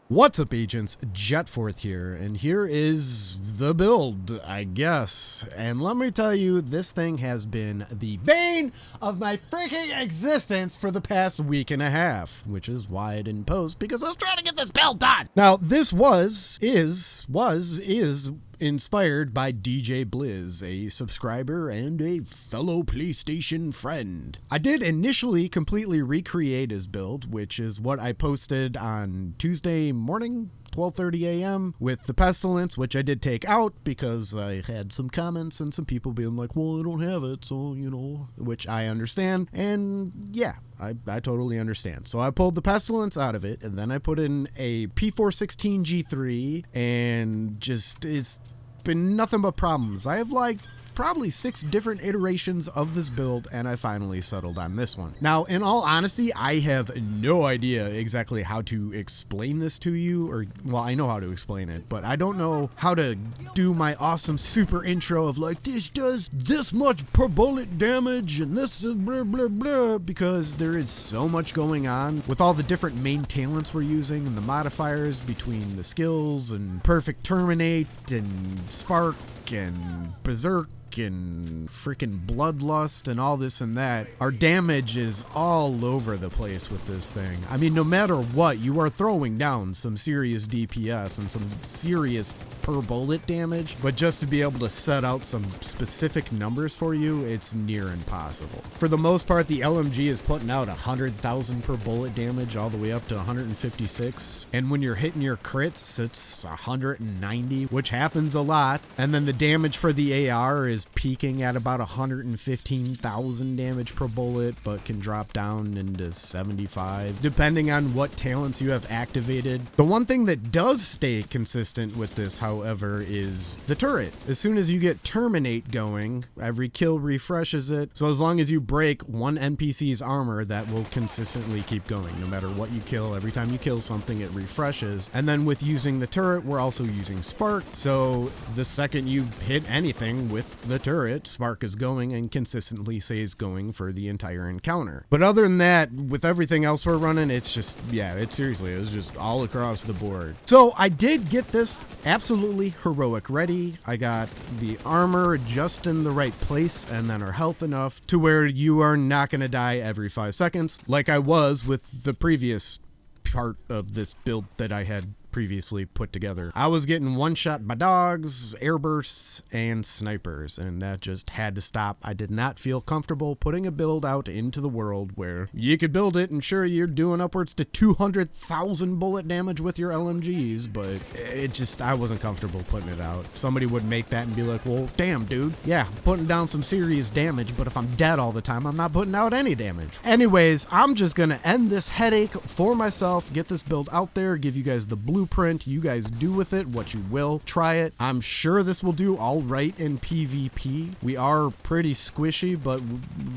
What's up, agents? Jetforth here, and here is the build, I guess. And let me tell you, this thing has been the bane of my freaking existence for the past week and a half, which is why I didn't post, because I was trying to get this build done. Now, this is inspired by DJ Blizz, a subscriber and a fellow PlayStation friend. I did initially completely recreate his build, which is what I posted on Tuesday morning, 12:30 a.m. with the pestilence, which I did take out because I had some comments and some people being like, well, I don't have it, so, you know, which I understand. And yeah, I totally understand. So I pulled the pestilence out of it, and then I put in a P416 G3, and just it's been nothing but problems. I have like probably 6 different iterations of this build, and I finally settled on this one. Now, in all honesty, I have no idea exactly how to explain this to you, or, well, I know how to explain it, but I don't know how to do my awesome super intro of like, this does this much per bullet damage, and this is blah, blah, blah, because there is so much going on with all the different main talents we're using and the modifiers between the skills and perfect terminate and spark and berserk and freaking bloodlust and all this and that. Our damage is all over the place with this thing. I mean, no matter what, you are throwing down some serious DPS and some serious per bullet damage, but just to be able to set out some specific numbers for you, it's near impossible. For the most part, the LMG is putting out 100,000 per bullet damage all the way up to 156, and when you're hitting your crits, it's 190, which happens a lot. And then the damage for the AR is peaking at about 115,000 damage per bullet, but can drop down into 75 depending on what talents you have activated. The one thing that does stay consistent with this, however, is the turret. As soon as you get Terminate going, every kill refreshes it, so as long as you break one NPC's armor, that will consistently keep going. No matter what you kill, every time you kill something, it refreshes. And then with using the turret, we're also using spark, so the second you hit anything with the turret, spark is going and consistently stays going for the entire encounter. But other than that, with everything else we're running, it's just, yeah, it was just all across the board. So I did get this absolutely heroic ready. I got the armor just in the right place, and then our health enough to where you are not going to die every 5 seconds like I was with the previous part of this build that I had previously put together. I was getting one shot by dogs, airbursts, and snipers, and that just had to stop. I did not feel comfortable putting a build out into the world where you could build it and sure, you're doing upwards to 200,000 bullet damage with your LMGs, but it just, I wasn't comfortable putting it out. Somebody would make that and be like, well, damn, dude, yeah, I'm putting down some serious damage, but if I'm dead all the time, I'm not putting out any damage. Anyways, I'm just gonna end this headache for myself, get this build out there, give you guys the blueprint. You guys do with it what you will. Try it. I'm sure this will do all right in PvP. We are pretty squishy, but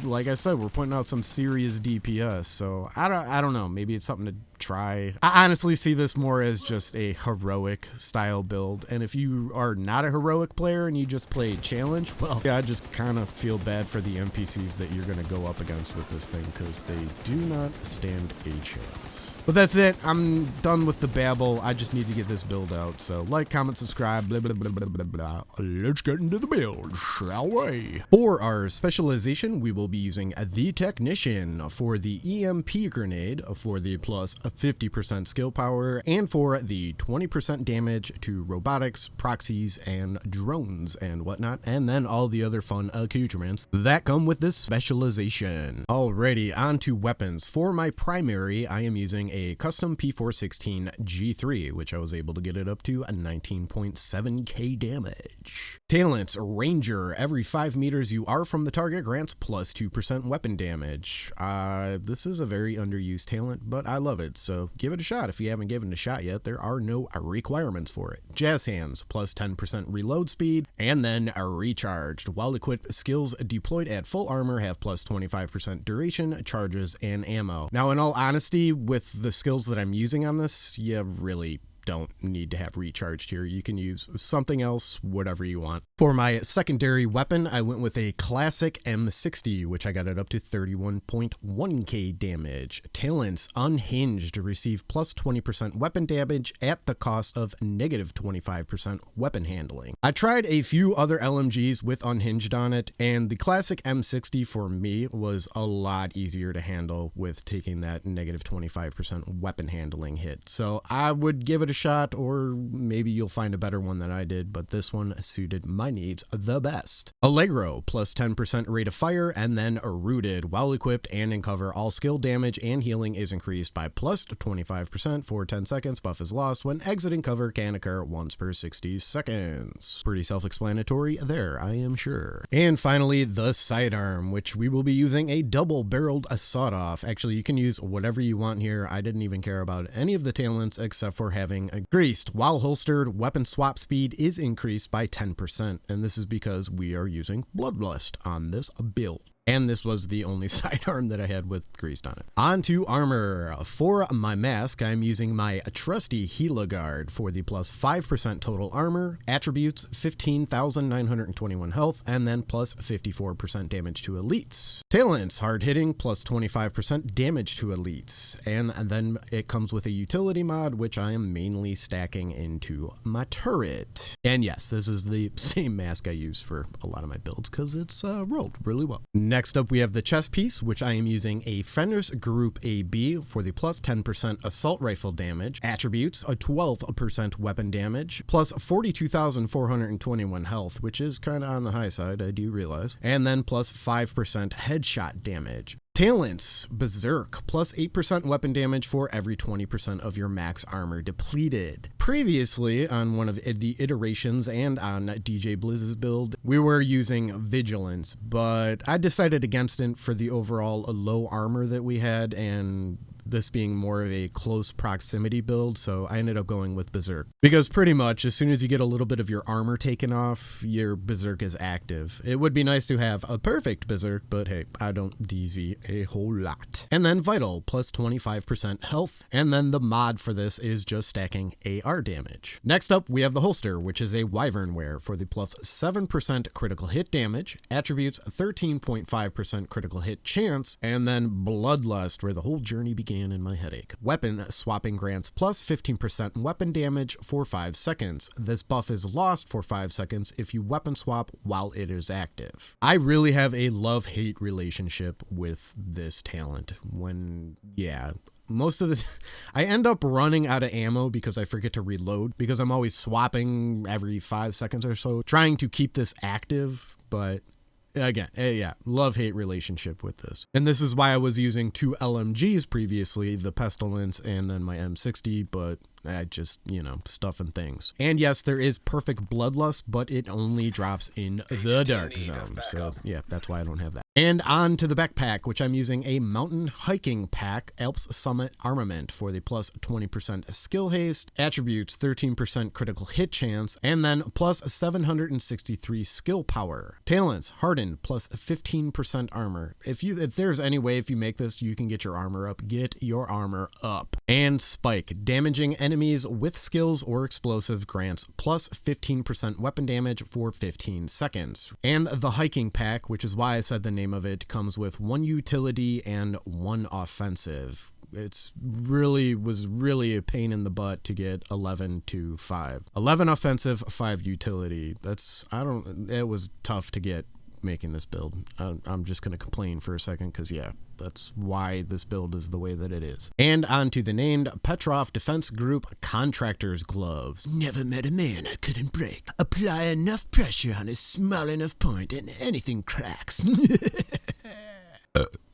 like I said, we're putting out some serious DPS, so I don't know. Maybe it's something to try. I honestly see this more as just a heroic style build, and if you are not a heroic player and you just play challenge, well, yeah, I just kind of feel bad for the NPCs that you're going to go up against with this thing, because they do not stand a chance. But that's it. I'm done with the babble. I just need to get this build out. So like, comment, subscribe, blah, blah, blah, blah, blah, blah. Let's get into the build, shall we? For our specialization, we will be using the Technician for the EMP grenade, for the plus 50% skill power, and for the 20% damage to robotics, proxies, and drones and whatnot, and then all the other fun accoutrements that come with this specialization. Alrighty, on to weapons. For my primary, I am using a custom P416 G3, which I was able to get it up to a 19.7k damage. Talents: Ranger. Every 5 meters you are from the target grants plus 2% weapon damage. This is a very underused talent, but I love it, so give it a shot. If you haven't given it a shot yet, there are no requirements for it. Jazz Hands, plus 10% reload speed, and then recharged. While equipped, skills deployed at full armor have plus 25% duration, charges, and ammo. Now, in all honesty, with the skills that I'm using on this, you really don't need to have recharged here. You can use something else, whatever you want. For my secondary weapon, I went with a classic M60, which I got it up to 31.1k damage. Talents unhinged, receive plus 20% weapon damage at the cost of negative 25% weapon handling. I tried a few other LMGs with unhinged on it, and the classic M60 for me was a lot easier to handle with taking that negative 25% weapon handling hit. So I would give it a shot, or maybe you'll find a better one than I did, but this one suited my needs the best. Allegro, plus 10% rate of fire, and then Rooted. While equipped and in cover, all skill damage and healing is increased by plus 25% for 10 seconds. Buff is lost when exiting cover, can occur once per 60 seconds. Pretty self-explanatory there, I am sure. And finally, the Sidearm, which we will be using a double-barreled sawed-off. Actually, you can use whatever you want here. I didn't even care about any of the talents except for having a greased. While holstered, weapon swap speed is increased by 10%, and this is because we are using BloodLust on this build. And this was the only sidearm that I had with greased on it. On to armor. For my mask, I'm using my trusty Hela Guard for the plus 5% total armor, attributes 15,921 health, and then plus 54% damage to elites. Talents, hard hitting, plus 25% damage to elites. And then it comes with a utility mod, which I am mainly stacking into my turret. And yes, this is the same mask I use for a lot of my builds because it's rolled really well. Next up, we have the chest piece, which I am using a Fenris Group AB for the plus 10% assault rifle damage, attributes, a 12% weapon damage, plus 42,421 health, which is kind of on the high side, I do realize, and then plus 5% headshot damage. Talents, Berserk, plus 8% weapon damage for every 20% of your max armor depleted. Previously, on one of the iterations and on DJ Blizz's build, we were using Vigilance, but I decided against it for the overall low armor that we had, and this being more of a close proximity build, so I ended up going with Berserk. Because pretty much, as soon as you get a little bit of your armor taken off, your Berserk is active. It would be nice to have a perfect Berserk, but hey, I don't DZ a whole lot. And then Vital, plus 25% health, and then the mod for this is just stacking AR damage. Next up, we have the holster, which is a Wyvern wear for the plus 7% critical hit damage, attributes 13.5% critical hit chance, and then BloodLust, where the whole journey began in my headache. Weapon swapping grants plus 15% weapon damage for 5 seconds. This buff is lost for 5 seconds if you weapon swap while it is active. I really have a love-hate relationship with this talent. Most of the I end up running out of ammo because I forget to reload because I'm always swapping every 5 seconds or so, trying to keep this active, but again, yeah, love-hate relationship with this. And this is why I was using 2 LMGs previously, the Pestilence and then my M60, but I just, stuffing things. And yes, there is perfect BloodLust, but it only drops in the Dark Zone. So yeah, that's why I don't have that. And on to the backpack, which I'm using a Mountain Hiking Pack Alps Summit Armament for the plus 20% skill haste, attributes 13% critical hit chance, and then plus 763 skill power. Talents, Hardened, plus 15% armor. If there's any way if you make this, you can get your armor up, get your armor up. And Spike, damaging enemies with skills or explosive grants plus 15% weapon damage for 15 seconds. And the Hiking Pack, which is why I said the name of it, comes with 1 utility and 1 offensive. It was really a pain in the butt to get 11 to 5. 11 offensive, 5 utility. It was tough to get making this build. I'm just going to complain for a second because yeah, that's why this build is the way that it is. And on to the named Petrov Defense Group Contractor's Gloves. Never met a man I couldn't break. Apply enough pressure on a small enough point and anything cracks.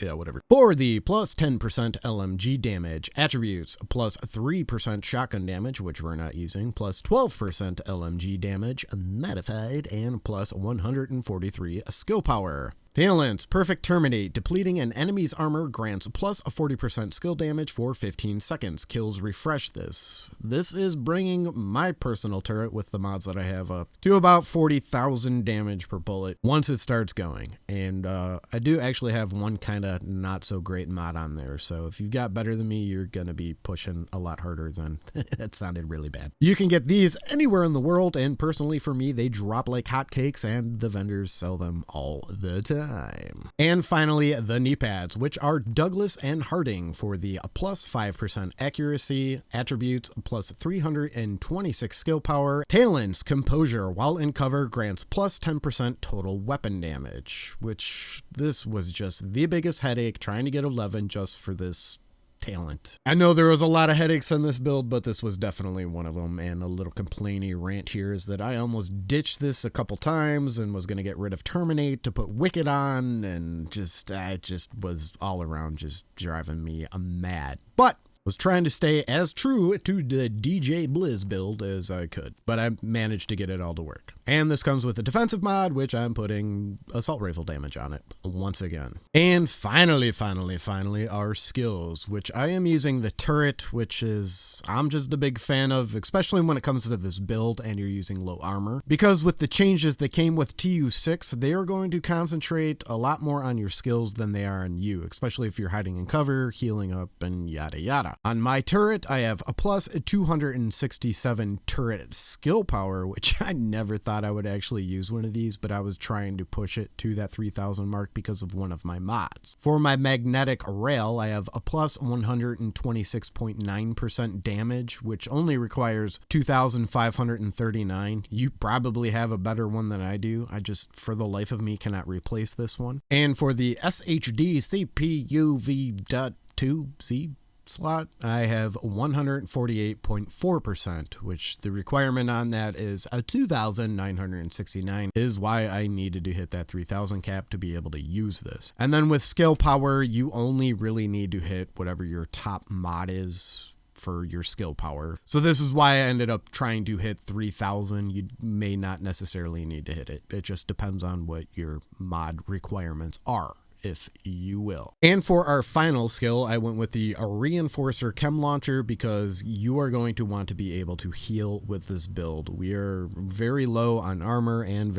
Yeah, whatever. For the plus 10% LMG damage, attributes plus 3% shotgun damage, which we're not using, plus 12% LMG damage, modified, and plus 143 skill power. Talents, Perfect Terminate, depleting an enemy's armor grants plus a 40% skill damage for 15 seconds. Kills refresh this. This is bringing my personal turret with the mods that I have up to about 40,000 damage per bullet once it starts going. And I do actually have one kind a not so great mod on there. So if you've got better than me, you're going to be pushing a lot harder than that sounded really bad. You can get these anywhere in the world. And personally for me, they drop like hotcakes and the vendors sell them all the time. And finally, the knee pads, which are Douglas and Harding for the plus 5% accuracy, attributes plus 326 skill power. Talon's Composure while in cover grants plus 10% total weapon damage, which this was just the biggest headache trying to get 11 just for this talent. I know there was a lot of headaches on this build, but this was definitely one of them. And a little complainy rant here is that I almost ditched this a couple times and was going to get rid of Terminate to put Wicked on, and it just was all around just driving me mad. But was trying to stay as true to the DJ Blizz build as I could, but I managed to get it all to work. And this comes with a defensive mod, which I'm putting assault rifle damage on it once again. And finally, our skills, which I am using the turret, which is, I'm just a big fan of, especially when it comes to this build and you're using low armor. Because with the changes that came with TU6, they are going to concentrate a lot more on your skills than they are on you, especially if you're hiding in cover, healing up, and yada yada. On my turret, I have a plus 267 turret skill power, which I never thought I would actually use one of these, but I was trying to push it to that 3,000 mark because of one of my mods. For my magnetic rail, I have a plus 126.9% damage, which only requires 2,539. You probably have a better one than I do. I just, for the life of me, cannot replace this one. And for the SHD CPU V.2C slot, I have 148.4%, which the requirement on that is a 2,969, is why I needed to hit that 3,000 cap to be able to use this. And then with skill power, you only really need to hit whatever your top mod is for your skill power. So this is why I ended up trying to hit 3,000. You may not necessarily need to hit it. It just depends on what your mod requirements are, if you will. And for our final skill, I went with the Reinforcer Chem Launcher because you are going to want to be able to heal with this build. We are very low on armor and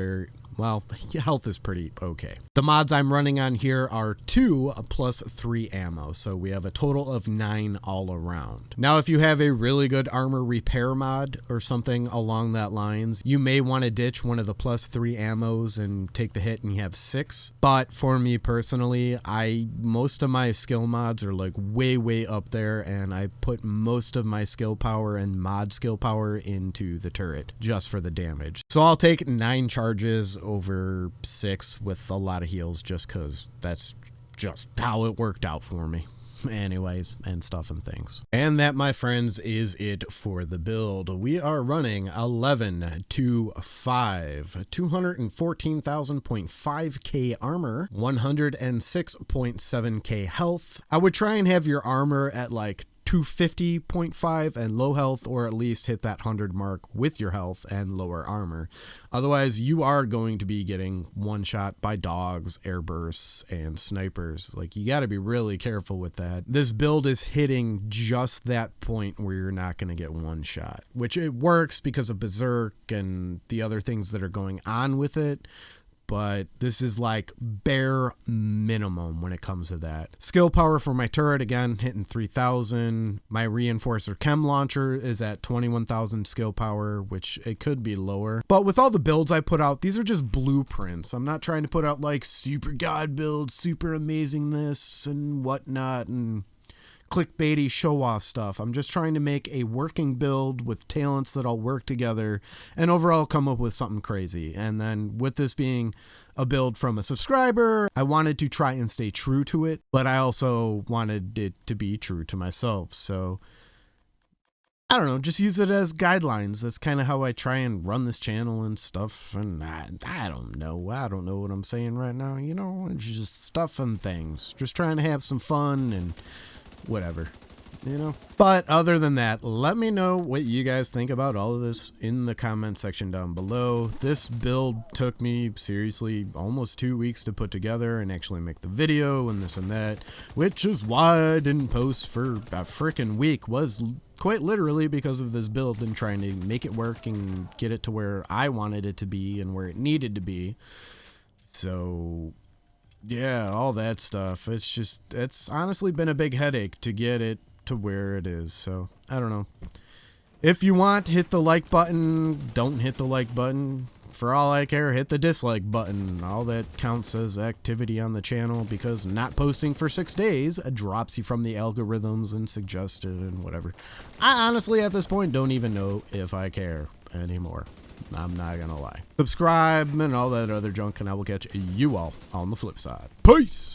well, health is pretty okay. The mods I'm running on here are 2 plus 3 ammo, so we have a total of 9 all around. Now, if you have a really good armor repair mod or something along that lines, you may want to ditch one of the plus 3 ammos and take the hit and you have 6. But for me personally, most of my skill mods are like way up there, and I put most of my skill power and mod skill power into the turret just for the damage. So I'll take 9 charges over 6 with a lot of heals just because that's just how it worked out for me. Anyways, and stuff and things. And that, my friends, is it for the build. We are running 11 to 5, 214,000.5k armor, 106.7k health. I would try and have your armor at like 250.5 and low health, or at least hit that 100 mark with your health and lower armor. Otherwise, you are going to be getting one shot by dogs, air bursts, and snipers. Like, you got to be really careful with that. This build is hitting just that point where you're not going to get one shot, which it works because of Berserk and the other things that are going on with it. But this is like bare minimum when it comes to that. Skill power for my turret, again, hitting 3,000. My Reinforcer Chem Launcher is at 21,000 skill power, which it could be lower. But with all the builds I put out, these are just blueprints. I'm not trying to put out like super god builds, super amazing this and whatnot, and clickbaity show-off stuff. I'm just trying to make a working build with talents that all work together and overall come up with something crazy. And then with this being a build from a subscriber, I wanted to try and stay true to it, but I also wanted it to be true to myself. So I don't know, just use it as guidelines. That's kind of how I try and run this channel and stuff. And I don't know what I'm saying right now. You know, it's just stuff and things. Just trying to have some fun and whatever, you know. But other than that, let me know what you guys think about all of this in the comment section down below. This build took me seriously almost 2 weeks to put together and actually make the video and this and that, which is why I didn't post for a freaking week, was quite literally because of this build and trying to make it work and get it to where I wanted it to be and where it needed to be. So Yeah, all that stuff. It's honestly been a big headache to get it to where it is. So, I don't know. If you want, hit the like button. Don't hit the like button. For all I care, hit the dislike button. All that counts as activity on the channel, because not posting for 6 days drops you from the algorithms and suggested and whatever. I honestly, at this point, don't even know if I care anymore. I'm not gonna lie. Subscribe and all that other junk, and I will catch you all on the flip side. Peace!